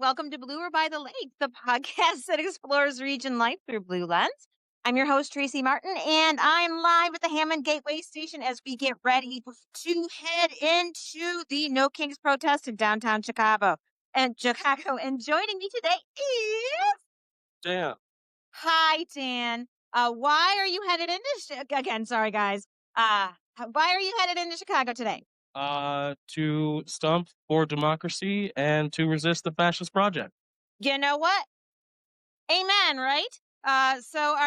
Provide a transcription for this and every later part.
Welcome to Bluer by the Lake, the podcast that explores region life through blue lens. I'm your host, Tracy Martin, and I'm live at the Hammond Gateway Station as we get ready to head into the No Kings protest in downtown Chicago. And joining me today is Dan. Hi, Dan. Why are you headed into again? Sorry, guys. Why are you headed into Chicago today? To stump for democracy and to resist the fascist project. You know what? Amen, right?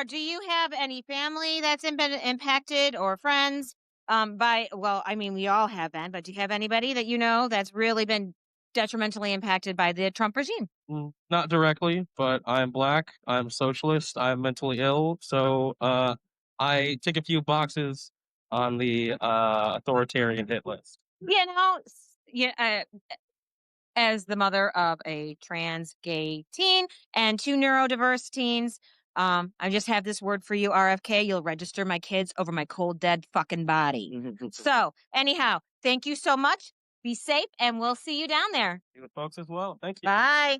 Do you have any family that's been impacted or friends we all have been, but do you have anybody that you know that's really been detrimentally impacted by the Trump regime? Not directly, but I'm black, I'm socialist, I'm mentally ill, so I tick a few boxes on the authoritarian hit list. You know, as the mother of a trans gay teen and two neurodiverse teens, I just have this word for you, RFK. You'll register my kids over my cold, dead fucking body. So, anyhow, thank you so much. Be safe, and we'll see you down there. See you folks as well. Thank you. Bye.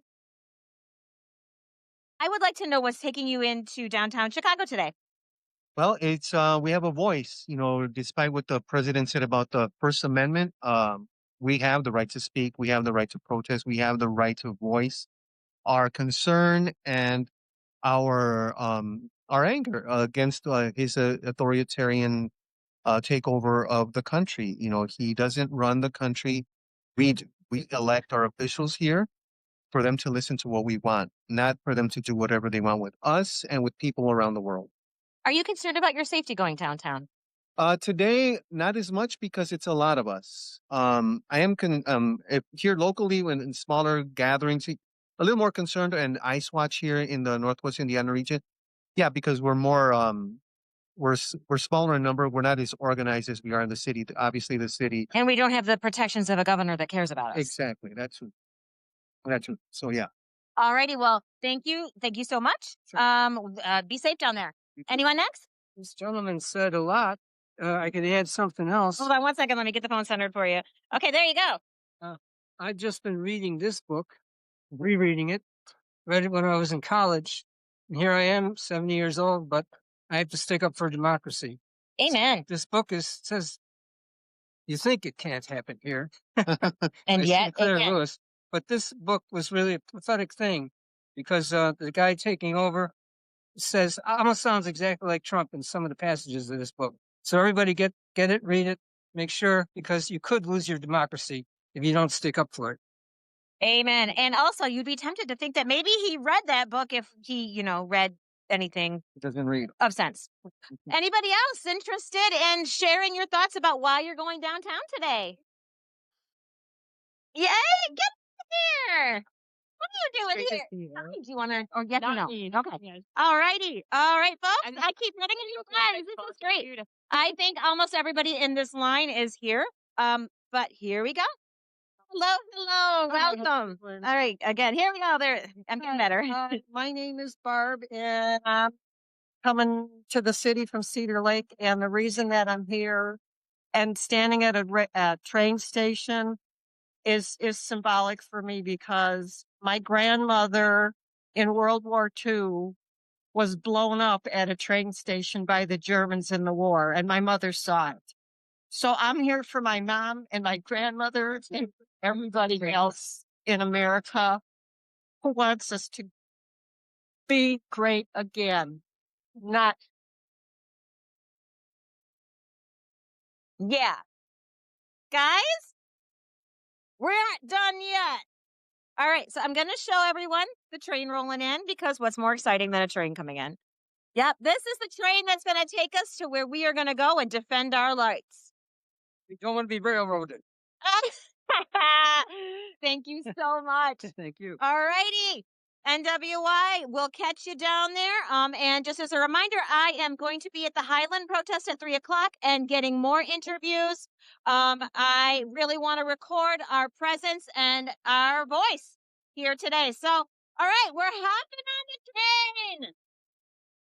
I would like to know what's taking you into downtown Chicago today. Well, it's we have a voice. You know, despite what the president said about the First Amendment, we have the right to speak. We have the right to protest. We have the right to voice our concern and our anger against his authoritarian takeover of the country. You know, he doesn't run the country. We elect our officials here for them to listen to what we want, not for them to do whatever they want with us and with people around the world. Are you concerned about your safety going downtown? Today, not as much because it's a lot of us. I am if here locally when in smaller gatherings, a little more concerned, and Ice Watch here in the Northwest Indiana region. Yeah, because we're more we're smaller in number. We're not as organized as we are in the city. Obviously, the city, and we don't have the protections of a governor that cares about us. Exactly. That's true. So yeah. Alrighty. Well, thank you so much. Sure. Be safe down there. Anyone next? This gentleman said a lot. I could add something else. Hold on 1 second. Let me get the phone centered for you. Okay, there you go. I've just been reading this book, rereading it. Read it when I was in college. And here I am, 70 years old, but I have to stick up for democracy. Amen. So this book says, you think it can't happen here. And yet, Claire Lewis. But this book was really a pathetic thing because the guy taking over says, almost sounds exactly like Trump in some of the passages of this book. So everybody get it, read it, make sure, because you could lose your democracy if you don't stick up for it. Amen. And also, you'd be tempted to think that maybe he read that book if he, read anything doesn't read of sense. Anybody else interested in sharing your thoughts about why you're going downtown today? Yay! Get here! What are you doing here? Do you want to, or yes or no? Okay. Yes. All righty. All right, folks. I keep getting new friends. This is great. I think almost everybody in this line is here. But here we go. Hello. Welcome. All right. Again, here we go. There. I'm getting better. My name is Barb, and I'm coming to the city from Cedar Lake. And the reason that I'm here and standing at a train station is symbolic for me because my grandmother in World War II was blown up at a train station by the Germans in the war, and my mother saw it. So I'm here for my mom and my grandmother and everybody else in America who wants us to be great again. Yeah. Guys, we're not done yet. All right, so I'm going to show everyone the train rolling in because what's more exciting than a train coming in? Yep, this is the train that's going to take us to where we are going to go and defend our rights. We don't want to be railroaded. Thank you so much. Thank you. All righty. NWI, we'll catch you down there. And just as a reminder, I am going to be at the Highland protest at 3:00 and getting more interviews. I really want to record our presence and our voice here today. So, all right, we're hopping on the train.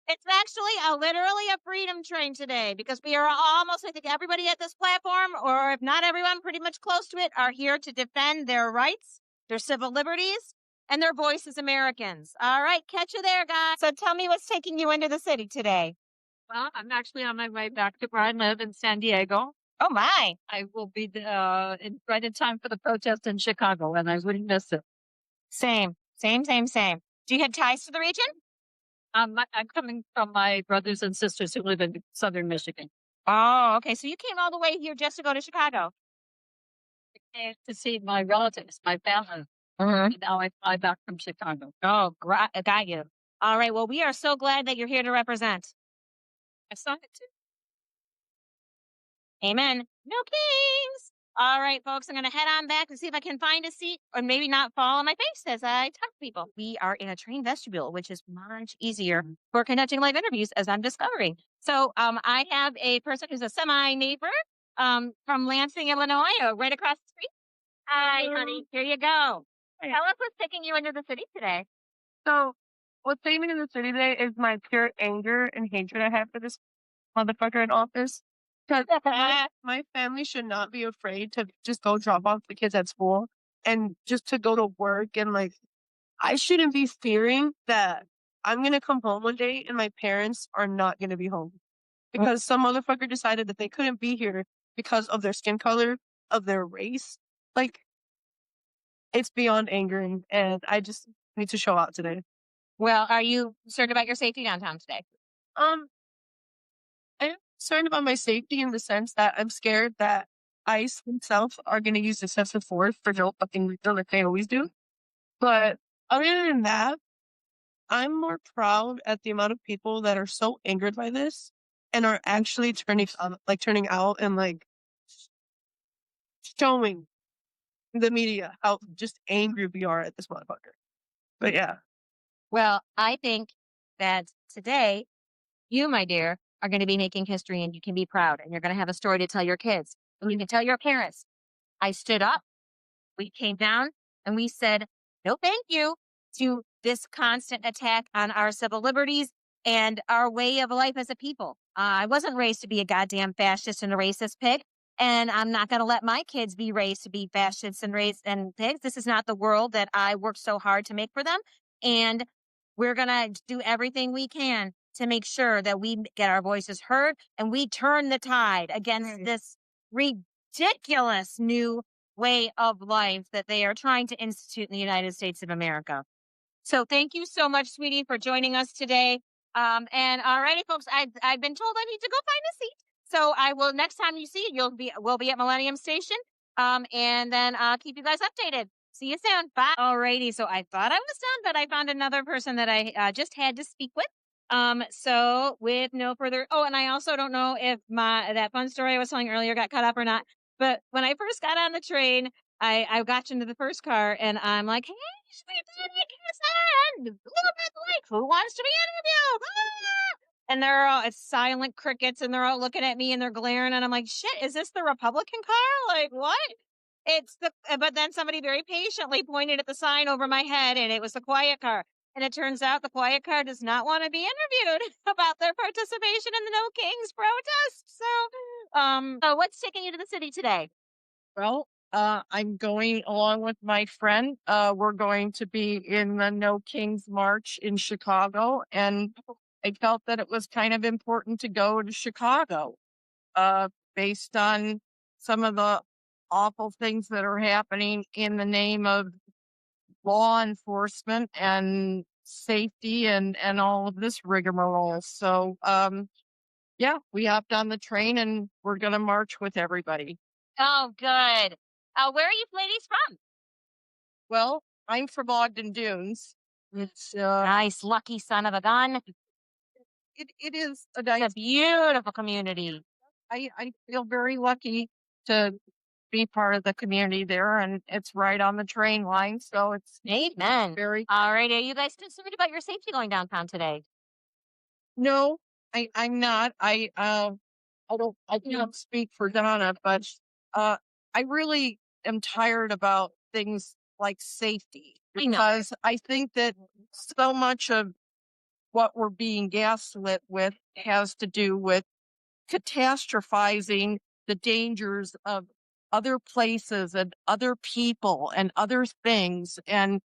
It's actually literally a freedom train today because we are almost, I think everybody at this platform, or if not everyone, pretty much close to it, are here to defend their rights, their civil liberties, and their voice is Americans. All right, catch you there, guys. So tell me what's taking you into the city today. Well, I'm actually on my way back to where I live in San Diego. Oh my. I will be right in time for the protest in Chicago, and I wouldn't miss it. Same. Do you have ties to the region? I'm coming from my brothers and sisters who live in southern Michigan. Oh, okay. So you came all the way here just to go to Chicago. I came to see my relatives, my family. Mm-hmm. And now I fly back from Chicago. Oh, got you. All right. Well, we are so glad that you're here to represent. I saw it too. Amen. No kings. All right, folks, I'm going to head on back to see if I can find a seat or maybe not fall on my face as I talk to people. We are in a train vestibule, which is much easier for conducting live interviews, as I'm discovering. So I have a person who's a semi-neighbor from Lansing, Illinois, right across the street. Hi, honey. Here you go. Tell us what's taking you into the city today. So, what's taking me in the city today is my pure anger and hatred I have for this motherfucker in office. Because my family should not be afraid to just go drop off the kids at school and just to go to work. And like, I shouldn't be fearing that I'm going to come home one day and my parents are not going to be home because some motherfucker decided that they couldn't be here because of their skin color, of their race. Like, it's beyond angering, and I just need to show out today. Well, are you concerned about your safety downtown today? I'm concerned about my safety in the sense that I'm scared that ICE themselves are going to use excessive force for no fucking reason like they always do. But other than that, I'm more proud at the amount of people that are so angered by this and are actually turning out and like showing the media how just angry we are at this motherfucker. But yeah. Well, I think that today, you, my dear, are going to be making history and you can be proud and you're going to have a story to tell your kids. And you can tell your parents, I stood up, we came down, and we said, no, thank you to this constant attack on our civil liberties and our way of life as a people. I wasn't raised to be a goddamn fascist and a racist pig. And I'm not going to let my kids be raised to be fascists and pigs. This is not the world that I worked so hard to make for them. And we're going to do everything we can to make sure that we get our voices heard and we turn the tide against this ridiculous new way of life that they are trying to institute in the United States of America. So thank you so much, sweetie, for joining us today. And alrighty, folks, I've been told I need to go find a seat. So I will, next time you see it, we'll be at Millennium Station. And then I'll keep you guys updated. See you soon. Bye. Alrighty. So I thought I was done, but I found another person that I just had to speak with. So with no further, and I also don't know if that fun story I was telling earlier got cut up or not, but when I first got on the train, I got into the first car and I'm like, hey, sweet baby, little bit like, who wants to be interviewed? Ah! And it's silent crickets and they're all looking at me and they're glaring and I'm like, shit, is this the Republican car? Like what? But then somebody very patiently pointed at the sign over my head and it was the quiet car. And it turns out the quiet car does not want to be interviewed about their participation in the No Kings protest. So what's taking you to the city today? Well, I'm going along with my friend. We're going to be in the No Kings March in Chicago, and I felt that it was kind of important to go to Chicago, based on some of the awful things that are happening in the name of law enforcement and safety and all of this rigmarole. So, yeah, we hopped on the train and we're going to march with everybody. Oh, good. Where are you ladies from? Well, I'm from Ogden Dunes. It's Nice, lucky son of a gun. it is a It's nice. a beautiful community. I feel very lucky to be part of the community there, and it's right on the train line, so it's Amen. very. All right, are you guys concerned about your safety going downtown today? No, I'm not. I can't speak for Donna, but I really am tired about things like safety I know. because I think that so much of what we're being gaslit with has to do with catastrophizing the dangers of other places and other people and other things. And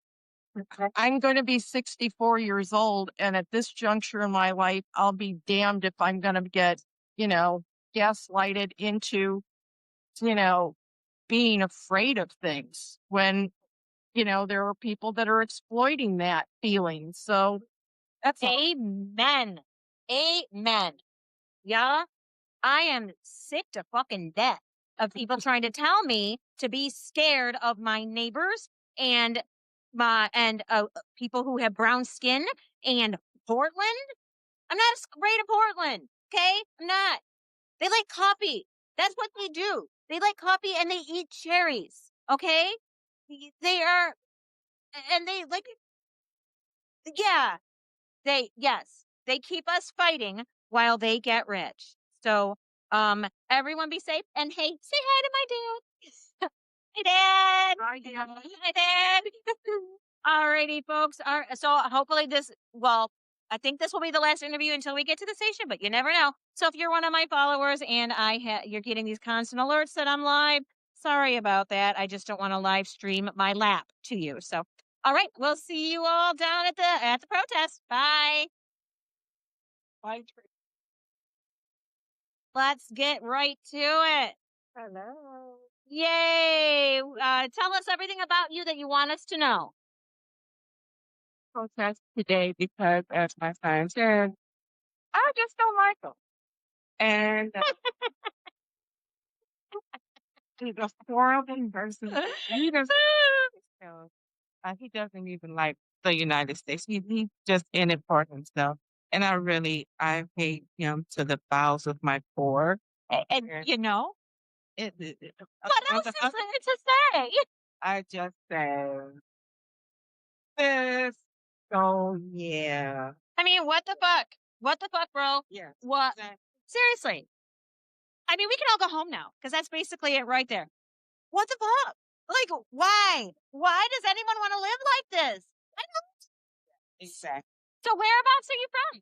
I'm going to be 64 years old, and at this juncture in my life, I'll be damned if I'm going to get, gaslighted into, you know, being afraid of things when, there are people that are exploiting that feeling. So that's all. Amen. Amen. Yeah. I am sick to fucking death of people trying to tell me to be scared of my neighbors and people who have brown skin and Portland. I'm not afraid of Portland. Okay. I'm not. They like coffee. That's what they do. They like coffee and they eat cherries. Okay. They are, and they like, yeah, yes, they keep us fighting while they get rich. So, everyone be safe and hey, say hi to my dad. Hey, Dad. Hi, Dad. Hi, Dad. Alrighty, folks. So hopefully I think this will be the last interview until we get to the station, but you never know. So if you're one of my followers and you're getting these constant alerts that I'm live, sorry about that. I just don't want to live stream my lap to you. So, all right, we'll see you all down at the protest. Bye. Bye. Let's get right to it. Hello. Yay! Tell us everything about you that you want us to know. Protest today because, as my friend said, I just don't like him. And he's a horrible person. He doesn't, he doesn't even like the United States. He's just in it for himself. And I hate him to the bowels of my core. And What what else is there to say? I just say this. So yeah. I mean, what the fuck? What the fuck, bro? Yeah. What? Seriously. I mean, we can all go home now because that's basically it right there. What the fuck? Like, why? Why does anyone want to live like this? I don't. Exactly. So whereabouts are you from?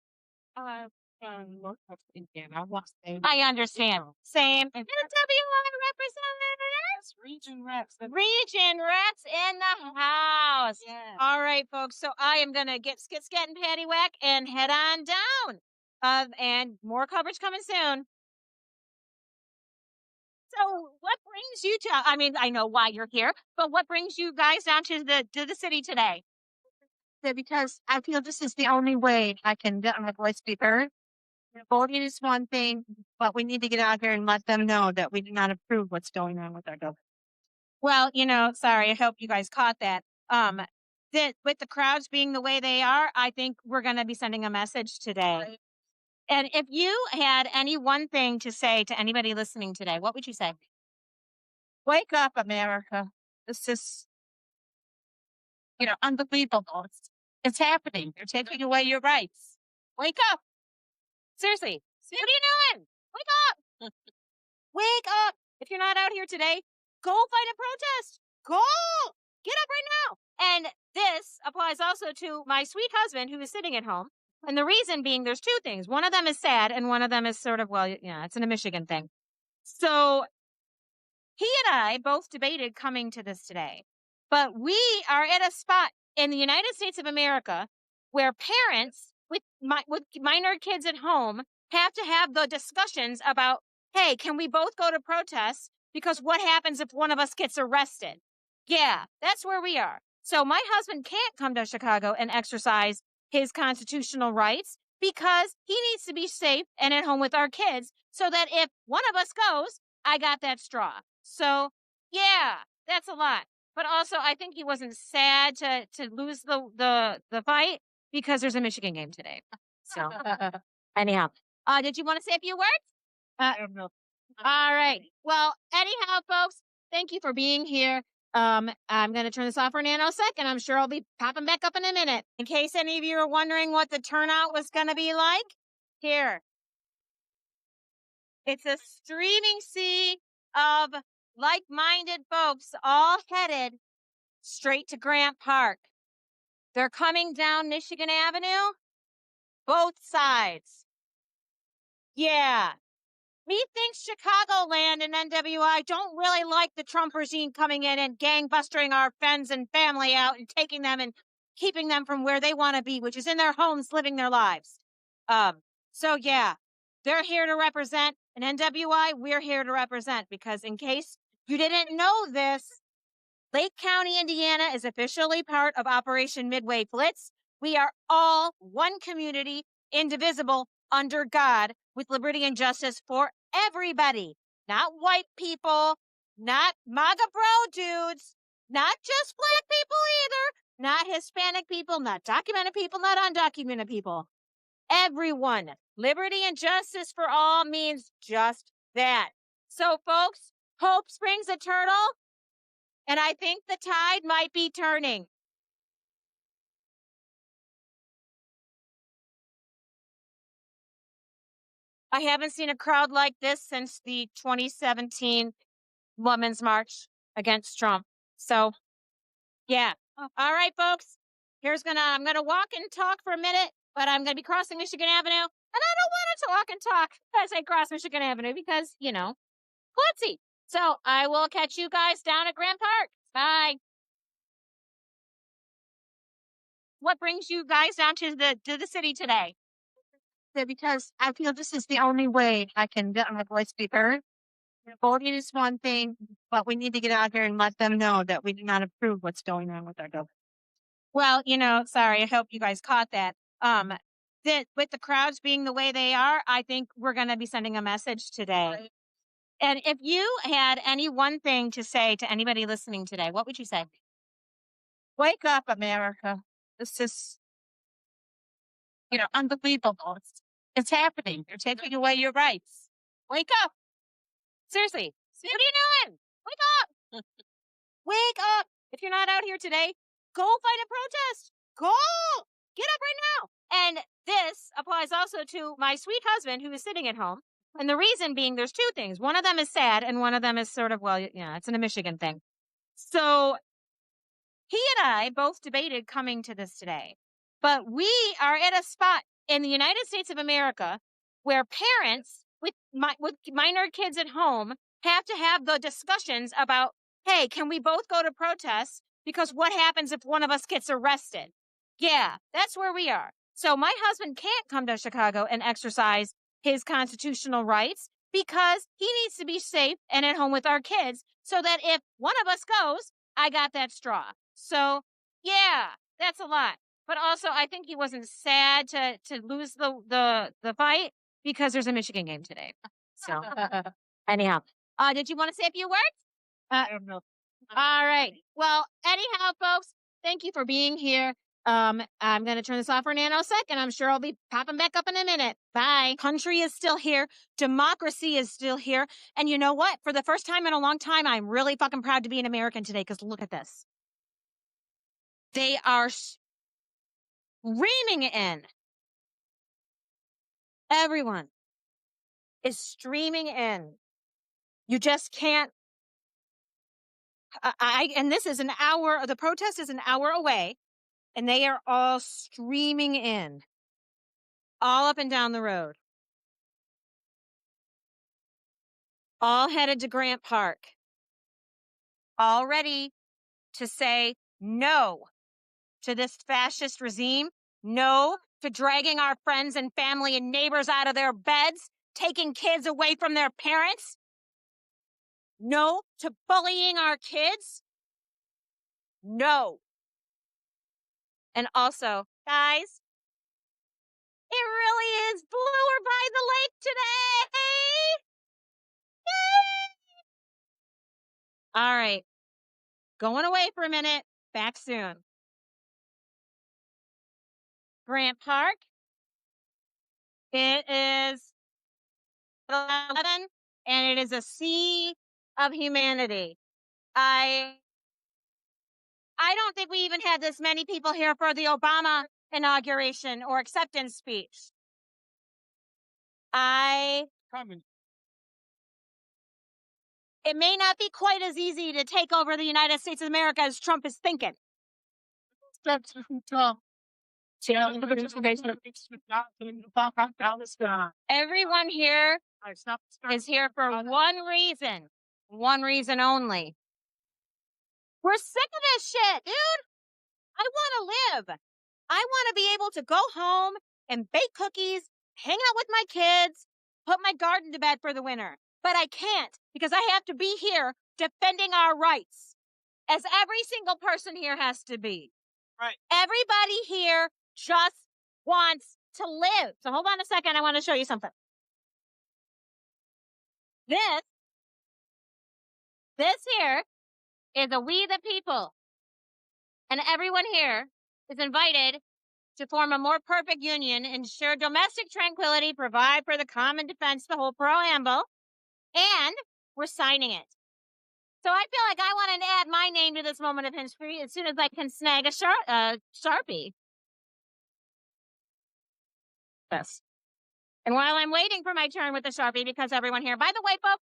North of Indiana. I want to say I understand. Same. And WI representatives. region reps. Region reps in the house. Yeah. All right, folks. So I am gonna get skit scat and patty whack and head on down. And more coverage coming soon. So what brings you to, I mean, I know why you're here, but what brings you guys down to the city today? Because I feel this is the only way I can get my voice be heard. Voting is one thing, but we need to get out here and let them know that we do not approve what's going on with our government. Well, sorry, I hope you guys caught that. With the crowds being the way they are, I think we're going to be sending a message today. Right. And if you had any one thing to say to anybody listening today, what would you say? Wake up, America. This is, unbelievable. It's happening. They're taking away your rights. Wake up. Seriously, what are you doing? Wake up. Wake up. If you're not out here today, go fight a protest. Go. Get up right now. And this applies also to my sweet husband who is sitting at home. And the reason being there's two things. One of them is sad and one of them is sort of, it's a Michigan thing. So he and I both debated coming to this today, but we are at a spot in the United States of America where parents with minor kids at home have to have the discussions about, hey, can we both go to protests? Because what happens if one of us gets arrested? Yeah, that's where we are. So my husband can't come to Chicago and exercise his constitutional rights because he needs to be safe and at home with our kids so that if one of us goes, I got that straw. So yeah, that's a lot. But also I think he wasn't sad to lose the fight because there's a Michigan game today. So anyhow, did you want to say a few words? I don't know. All right. Well, anyhow, folks, thank you for being here. I'm going to turn this off for a nanosec, and I'm sure I'll be popping back up in a minute. In case any of you are wondering what the turnout was going to be like, here. It's a streaming sea of like-minded folks all headed straight to Grant Park. They're coming down Michigan Avenue, both sides. Yeah. Methinks Chicagoland and NWI don't really like the Trump regime coming in and gangbustering our friends and family out and taking them and keeping them from where they want to be, which is in their homes, living their lives. So yeah, they're here to represent, and NWI, we're here to represent, because in case you didn't know this, Lake County, Indiana is officially part of Operation Midway Blitz. We are all one community, indivisible, under God, with liberty and justice for everybody. Not white people, not MAGA bro dudes, not just black people either, not Hispanic people, not documented people, not undocumented people. Everyone. Liberty and justice for all means just that. So, folks, hope springs eternal. And I think the tide might be turning. I haven't seen a crowd like this since the 2017 Women's March against Trump. So, yeah. All right, folks. I'm gonna walk and talk for a minute, but I'm gonna be crossing Michigan Avenue, and I don't want to walk and talk as I cross Michigan Avenue because, klutzy. So I will catch you guys down at Grant Park. Bye. What brings you guys down to the city today? Because I feel this is the only way I can get my voice be heard. Voting is one thing, but we need to get out here and let them know that we do not approve what's going on with our government. Well, sorry, I hope you guys caught that. That with the crowds being the way they are, I think we're going to be sending a message today. And if you had any one thing to say to anybody listening today, what would you say? Wake up, America. This is, unbelievable. It's happening. They're taking away your rights. Wake up. Seriously, what are you doing? Wake up. Wake up. If you're not out here today, go fight a protest. Go. Get up right now. And this applies also to my sweet husband who is sitting at home. And the reason being, there's two things. One of them is sad, and one of them is sort of, it's a Michigan thing. So he and I both debated coming to this today. But we are at a spot in the United States of America where parents with minor kids at home have to have the discussions about, hey, can we both go to protests? Because what happens if one of us gets arrested? Yeah, that's where we are. So my husband can't come to Chicago and exercise his constitutional rights because he needs to be safe and at home with our kids so that if one of us goes, I got that straw. So, yeah, that's a lot. But also, I think he wasn't sad to lose the fight because there's a Michigan game today. So, anyhow, did you want to say a few words? I don't know. All right. Well, anyhow, folks, thank you for being here. I'm going to turn this off for a nanosec, and I'm sure I'll be popping back up in a minute. Bye. Country is still here. Democracy is still here. And you know what? For the first time in a long time, I'm really fucking proud to be an American today because look at this. They are streaming in. Everyone is streaming in. You just can't. And this is an hour. The protest is an hour away, and they are all streaming in, all up and down the road, all headed to Grant Park, all ready to say no to this fascist regime, no to dragging our friends and family and neighbors out of their beds, taking kids away from their parents, no to bullying our kids, no. And also, guys, it really is bluer by the lake today. Yay! All right. Going away for a minute. Back soon. Grant Park. It is 11, and it is a sea of humanity. I don't think we even had this many people here for the Obama inauguration or acceptance speech. It may not be quite as easy to take over the United States of America as Trump is thinking. Everyone here is here for one reason only. We're sick of this shit, dude. I want to live. I want to be able to go home and bake cookies, hang out with my kids, put my garden to bed for the winter. But I can't because I have to be here defending our rights, as every single person here has to be. Right. Everybody here just wants to live. So hold on a second. I want to show you something. This here is a We the People. And everyone here is invited to form a more perfect union, ensure domestic tranquility, provide for the common defense, the whole preamble, and we're signing it. So I feel like I want to add my name to this moment of history as soon as I can snag a Sharpie. Yes. And while I'm waiting for my turn with the Sharpie, because everyone here, by the way, folks,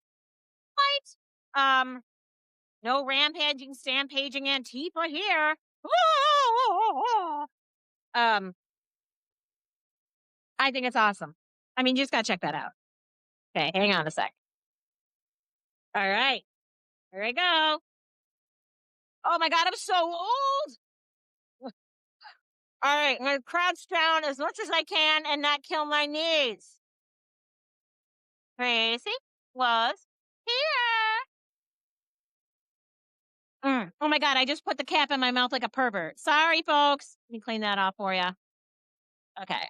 no rampaging, stampaging Antifa here. I think it's awesome. I mean, you just gotta check that out. Okay, hang on a sec. All right, here we go. Oh my God, I'm so old. All right, I'm gonna crouch down as much as I can and not kill my knees. Tracy was here. Oh my God, I just put the cap in my mouth like a pervert. Sorry, folks. Let me clean that off for you. Okay.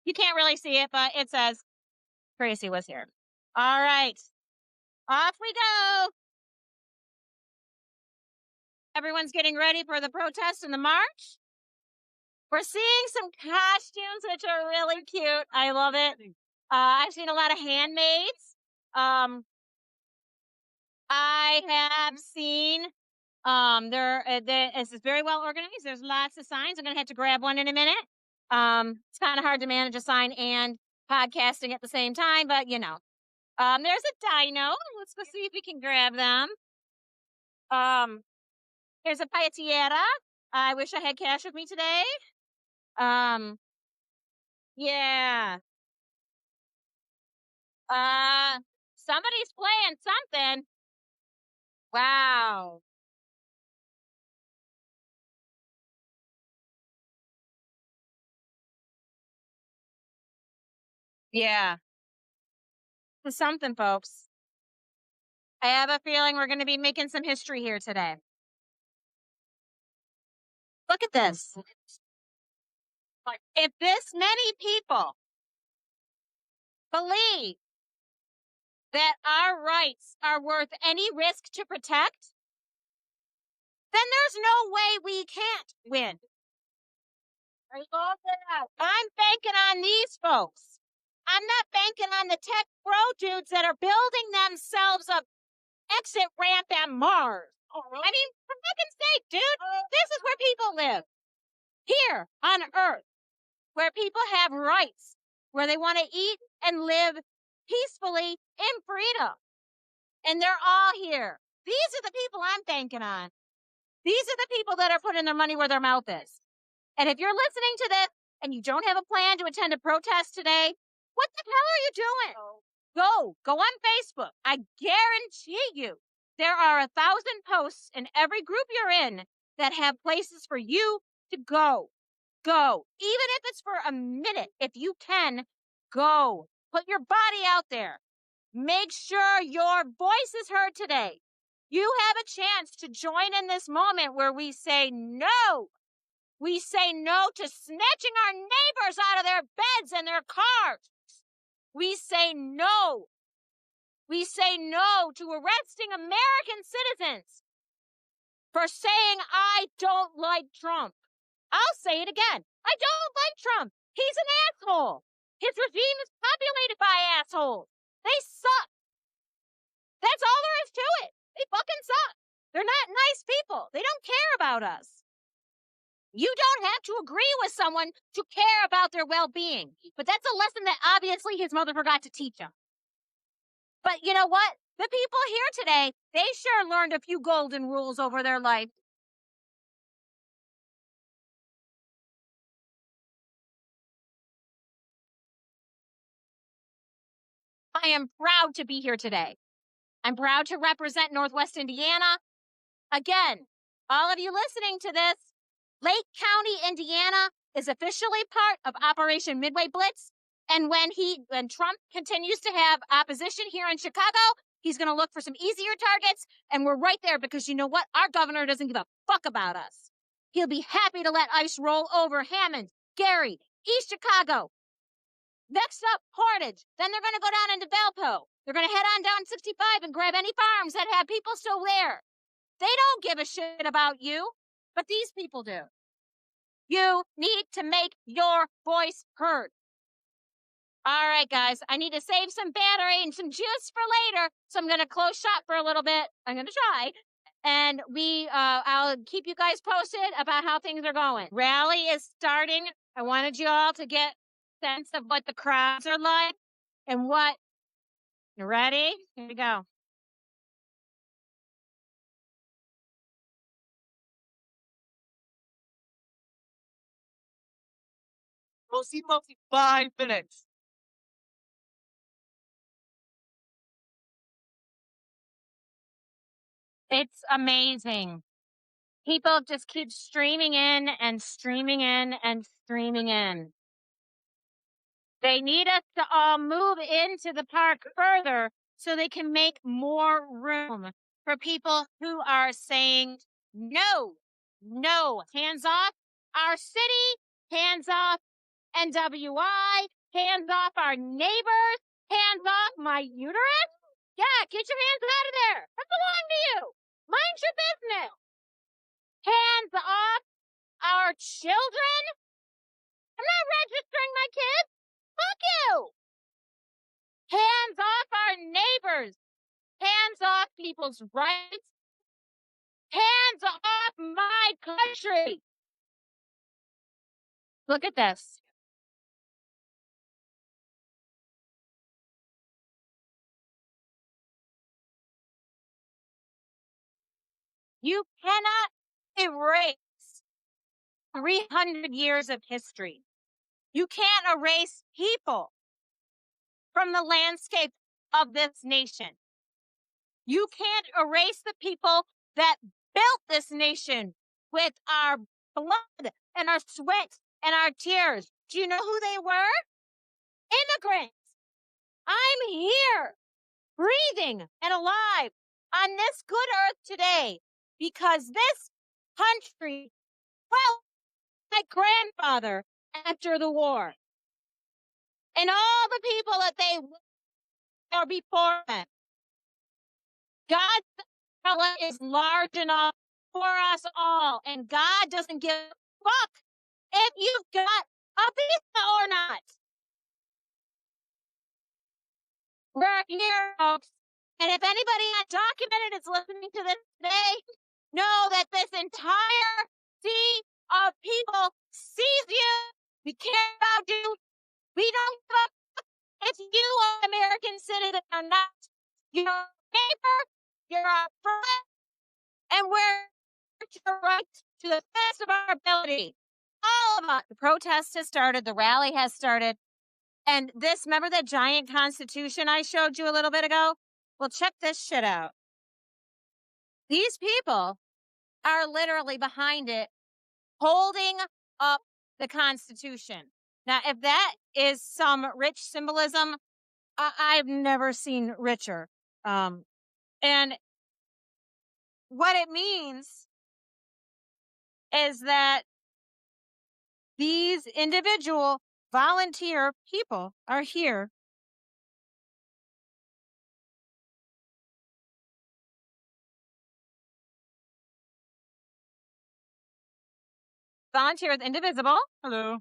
You can't really see it, but it says Tracy was here. All right. Off we go. Everyone's getting ready for the protest and the march. We're seeing some costumes, which are really cute. I love it. I've seen a lot of handmaids. I have seen, this is very well organized. There's lots of signs. I'm going to have to grab one in a minute. It's kind of hard to manage a sign and podcasting at the same time, but you know. There's a dino. Let's go see if we can grab them. Here's a paetiera. I wish I had cash with me today. Yeah. Somebody's playing something. Wow. Yeah. This is something, folks. I have a feeling we're going to be making some history here today. Look at this. If this many people believe that our rights are worth any risk to protect, then there's no way we can't win. I love that. I'm banking on these folks. I'm not banking on the tech bro dudes that are building themselves a exit ramp at Mars. I mean, for fucking sake, dude, this is where people live. Here on Earth, where people have rights, where they want to eat and live peacefully in freedom. And they're all here. These are the people I'm banking on. These are the people that are putting their money where their mouth is. And if you're listening to this and you don't have a plan to attend a protest today, what the hell are you doing? Go on Facebook. I guarantee you there are 1,000 posts in every group you're in that have places for you to go. Go. Even if it's for a minute, if you can, go. Put your body out there. Make sure your voice is heard today. You have a chance to join in this moment where we say no. We say no to snatching our neighbors out of their beds and their cars. We say no. We say no to arresting American citizens for saying, I don't like Trump. I'll say it again. I don't like Trump. He's an asshole. His regime is populated by assholes. They suck. That's all there is to it. They fucking suck. They're not nice people. They don't care about us. You don't have to agree with someone to care about their well-being. But that's a lesson that obviously his mother forgot to teach him. But you know what? The people here today, they sure learned a few golden rules over their life. I am proud to be here today. I'm proud to represent Northwest Indiana. Again, all of you listening to this, Lake County, Indiana is officially part of Operation Midway Blitz. And when Trump continues to have opposition here in Chicago, he's going to look for some easier targets. And we're right there because you know what? Our governor doesn't give a fuck about us. He'll be happy to let ICE roll over Hammond, Gary, East Chicago. Next up, Portage. Then they're going to go down into Valpo. They're going to head on down 65 and grab any farms that have people still there. They don't give a shit about you, but these people do. You need to make your voice heard. All right, guys, I need to save some battery and some juice for later, so I'm going to close shop for a little bit. I'm going to try. And I'll keep you guys posted about how things are going. Rally is starting. I wanted you all to get a sense of what the crowds are like and what. You ready? Here we go. Mostly 5 minutes. It's amazing. People just keep streaming in and streaming in and streaming in. They need us to all move into the park further so they can make more room for people who are saying no, no, hands off our city, hands off NWI, hands off our neighbors, hands off my uterus. Yeah, get your hands out of there. That belongs to you. Mind your business. Hands off our children. I'm not registering my kids. Fuck you. Hands off our neighbors. Hands off people's rights. Hands off my country. Look at this. You cannot erase 300 years of history. You can't erase people from the landscape of this nation. You can't erase the people that built this nation with our blood and our sweat and our tears. Do you know who they were? Immigrants. I'm here, breathing and alive on this good earth today because this country helped my grandfather after the war. And all the people that they were before them. God's umbrella is large enough for us all, and God doesn't give a fuck if you've got a visa or not. We're here, folks, and if anybody undocumented is listening to this today, know that this entire sea of people sees you. We care about you. We don't give a fuck if you are an American citizen or not. You're a neighbor, you're a friend, and we're your right to the best of our ability. All of us. The protest has started. The rally has started. And this, remember that giant constitution I showed you a little bit ago? Well, check this shit out. These people are literally behind it, holding up the Constitution. Now, if that is some rich symbolism, I've never seen richer. And what it means is that these individual volunteer people are here volunteer with Indivisible. Hello.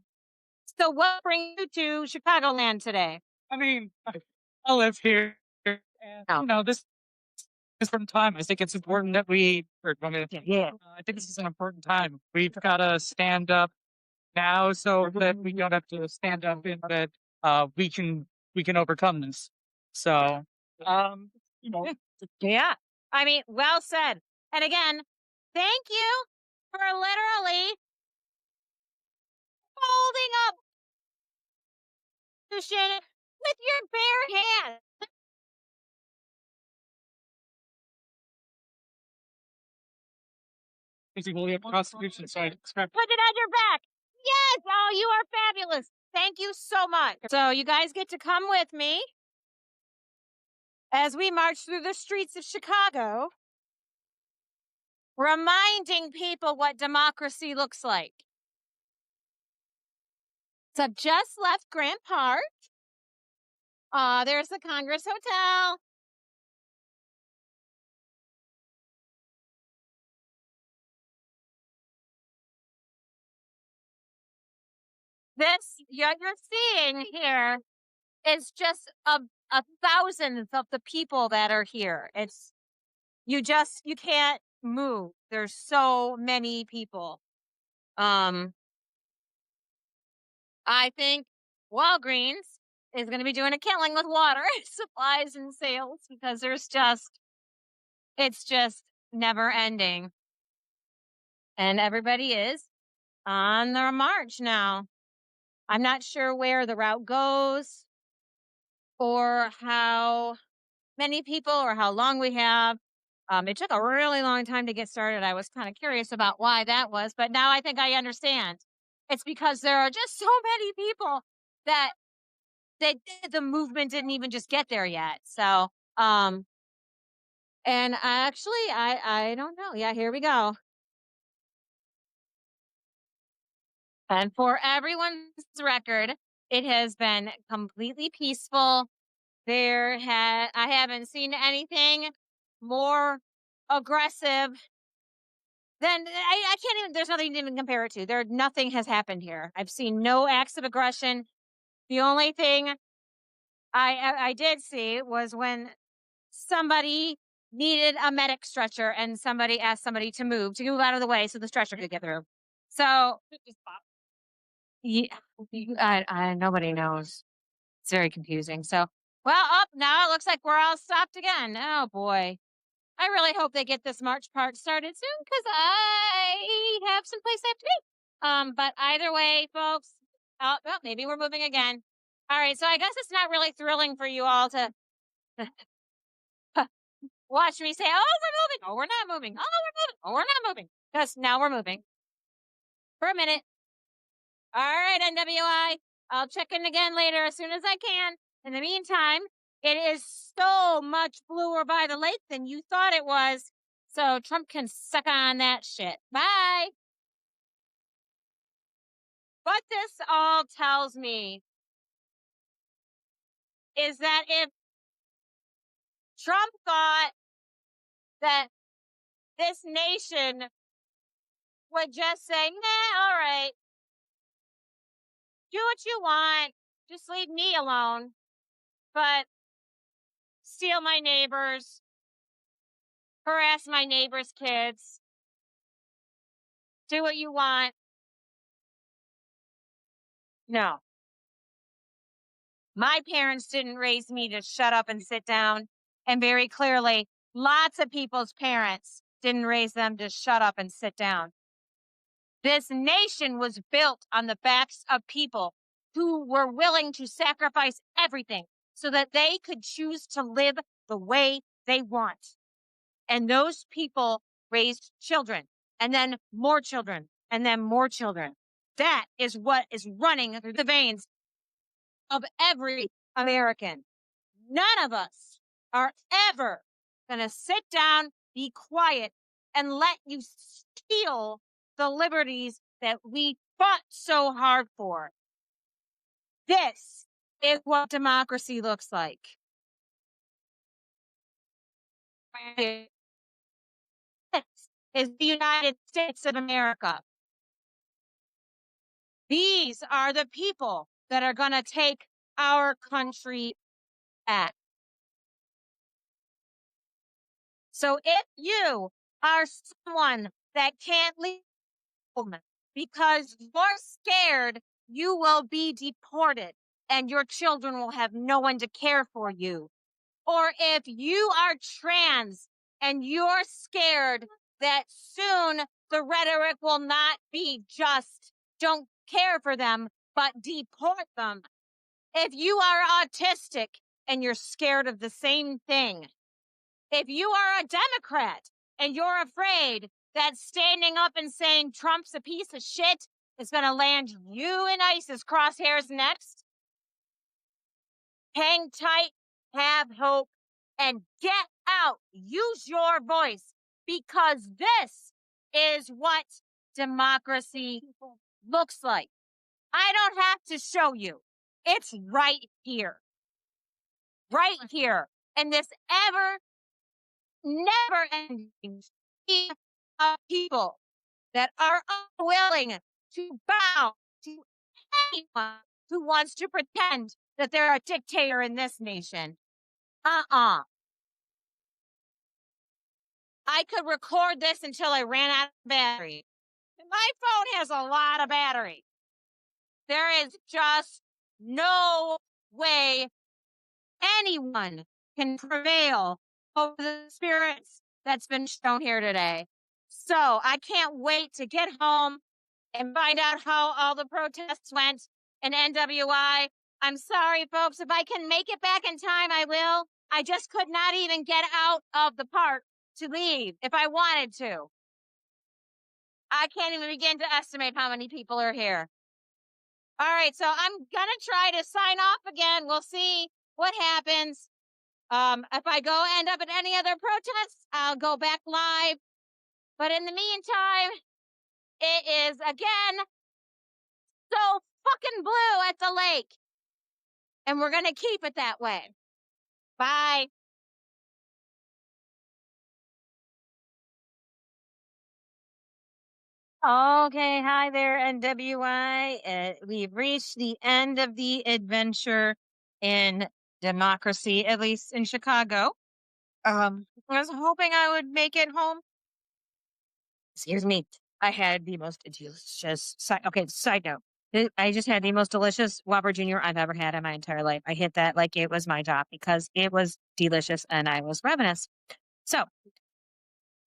So what brings you to Chicagoland today? I mean, I live here, and you know, this is from time. I think it's important that we. I think this is an important time. We've got to stand up now, so that we don't have to stand up, and that we can overcome this. So, you know, Yeah. I mean, well said. And again, thank you for literally holding up the shit with your bare hands. basically we have a constitution, so I expect. Put it on your back. Yes. Oh, you are fabulous. Thank you so much. So you guys get to come with me as we march through the streets of Chicago, reminding people what democracy looks like. So I've just left Grant Park. There's the Congress Hotel. This you're seeing here is just a thousandth of the people that are here. It's you can't move. There's so many people. I think Walgreens is going to be doing a killing with water supplies and sales because it's just never ending. And everybody is on their march now. I'm not sure where the route goes or how many people or how long we have. It took a really long time to get started. I was kind of curious about why that was, but now I think I understand. It's because there are just so many people that the movement didn't even just get there yet. So, and actually, I don't know. Yeah, here we go. And for everyone's record, it has been completely peaceful. I haven't seen anything more aggressive than I can't even. There's nothing to even compare it to. Nothing has happened here. I've seen no acts of aggression. The only thing I did see was when somebody needed a medic stretcher and somebody asked somebody to move out of the way so the stretcher could get through. So, yeah, nobody knows. It's very confusing. So, well, now it looks like we're all stopped again. Oh boy. I really hope they get this march part started soon because I have some place I have to be. But either way, folks, well, maybe we're moving again. All right. So I guess it's not really thrilling for you all to watch me say, oh, we're moving. Oh, we're not moving. Oh, we're moving. Oh, we're not moving. Because now we're moving. For a minute. All right, NWI. I'll check in again later as soon as I can. In the meantime, it is so much bluer by the lake than you thought it was. So Trump can suck on that shit. Bye. What this all tells me is that if Trump thought that this nation would just say, nah, all right, do what you want, just leave me alone, but steal my neighbors, harass my neighbors' kids, do what you want. No. My parents didn't raise me to shut up and sit down. And very clearly, lots of people's parents didn't raise them to shut up and sit down. This nation was built on the backs of people who were willing to sacrifice everything so that they could choose to live the way they want. And those people raised children, and then more children, and then more children. That is what is running through the veins of every American. None of us are ever going to sit down, be quiet, and let you steal the liberties that we fought so hard for. This is what democracy looks like. This is the United States of America. These are the people that are going to take our country back. So if you are someone that can't leave because you're scared you will be deported and your children will have no one to care for you, or if you are trans and you're scared that soon the rhetoric will not be just don't care for them, but deport them. If you are autistic and you're scared of the same thing, if you are a Democrat and you're afraid that's standing up and saying Trump's a piece of shit is going to land you in ISIS crosshairs next. Hang tight, have hope, and get out. Use your voice, because this is what democracy looks like. I don't have to show you. It's right here. Right here. And this never ending sea of people that are unwilling to bow to anyone who wants to pretend that they're a dictator in this nation. I could record this until I ran out of battery. My phone has a lot of battery. There is just no way anyone can prevail over the spirits that's been shown here today. So I can't wait to get home and find out how all the protests went in NWI. I'm sorry, folks. If I can make it back in time, I will. I just could not even get out of the park to leave if I wanted to. I can't even begin to estimate how many people are here. All right, so I'm going to try to sign off again. We'll see what happens. If I end up at any other protests, I'll go back live. But in the meantime, it is again so fucking blue at the lake. And we're going to keep it that way. Bye. Okay, hi there, NWI. We've reached the end of the adventure in democracy, at least in Chicago. I was hoping I would make it home. Excuse me. I had the most delicious side note. I just had the most delicious Whopper Jr. I've ever had in my entire life. I hit that like it was my job because it was delicious and I was ravenous. So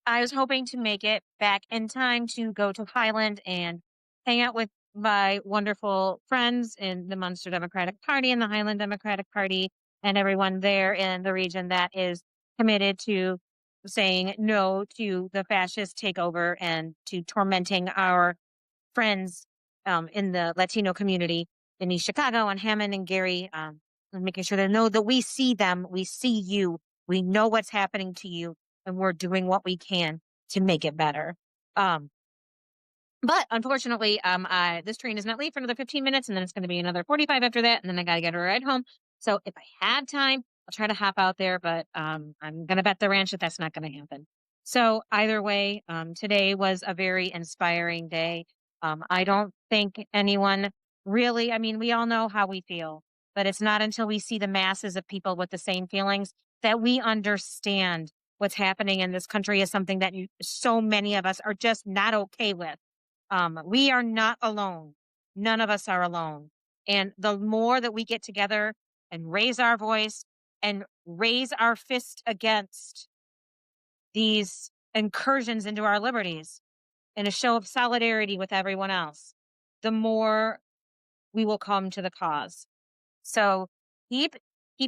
I was hoping to make it back in time to go to Highland and hang out with my wonderful friends in the Munster Democratic Party and the Highland Democratic Party and everyone there in the region that is committed to saying no to the fascist takeover and to tormenting our friends in the Latino community in East Chicago and Hammond and Gary, and making sure they know that we see them, we see you, we know what's happening to you, and we're doing what we can to make it better. But unfortunately, this train is not late for another 15 minutes, and then it's going to be another 45 after that, and then I got to get a ride home. So if I have time, I'll try to hop out there, but I'm going to bet the ranch that that's not going to happen. So either way, today was a very inspiring day. I don't think anyone really, I mean, we all know how we feel, but it's not until we see the masses of people with the same feelings that we understand what's happening in this country is something that so many of us are just not okay with. We are not alone. None of us are alone. And the more that we get together and raise our voice and raise our fist against these incursions into our liberties in a show of solidarity with everyone else, the more we will come to the cause. So keep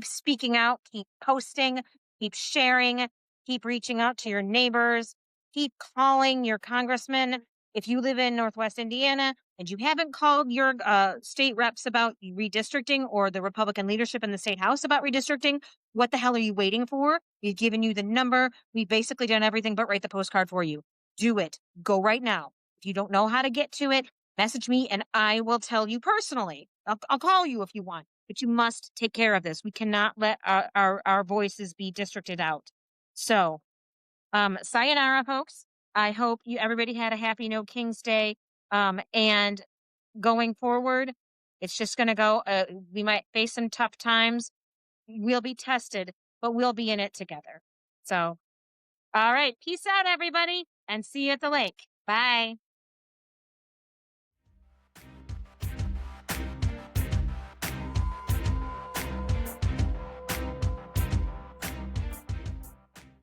speaking out, keep posting, keep sharing, keep reaching out to your neighbors, keep calling your congressman. If you live in Northwest Indiana and you haven't called your state reps about redistricting or the Republican leadership in the state house about redistricting, what the hell are you waiting for? We've given you the number. We've basically done everything but write the postcard for you. Do it. Go right now. If you don't know how to get to it, message me and I will tell you personally. I'll call you if you want, but you must take care of this. We cannot let our voices be districted out. So, sayonara, folks. I hope everybody had a happy No King's Day. And going forward, it's just going to go. We might face some tough times. We'll be tested, but we'll be in it together. So, all right. Peace out, everybody, and see you at the lake. Bye.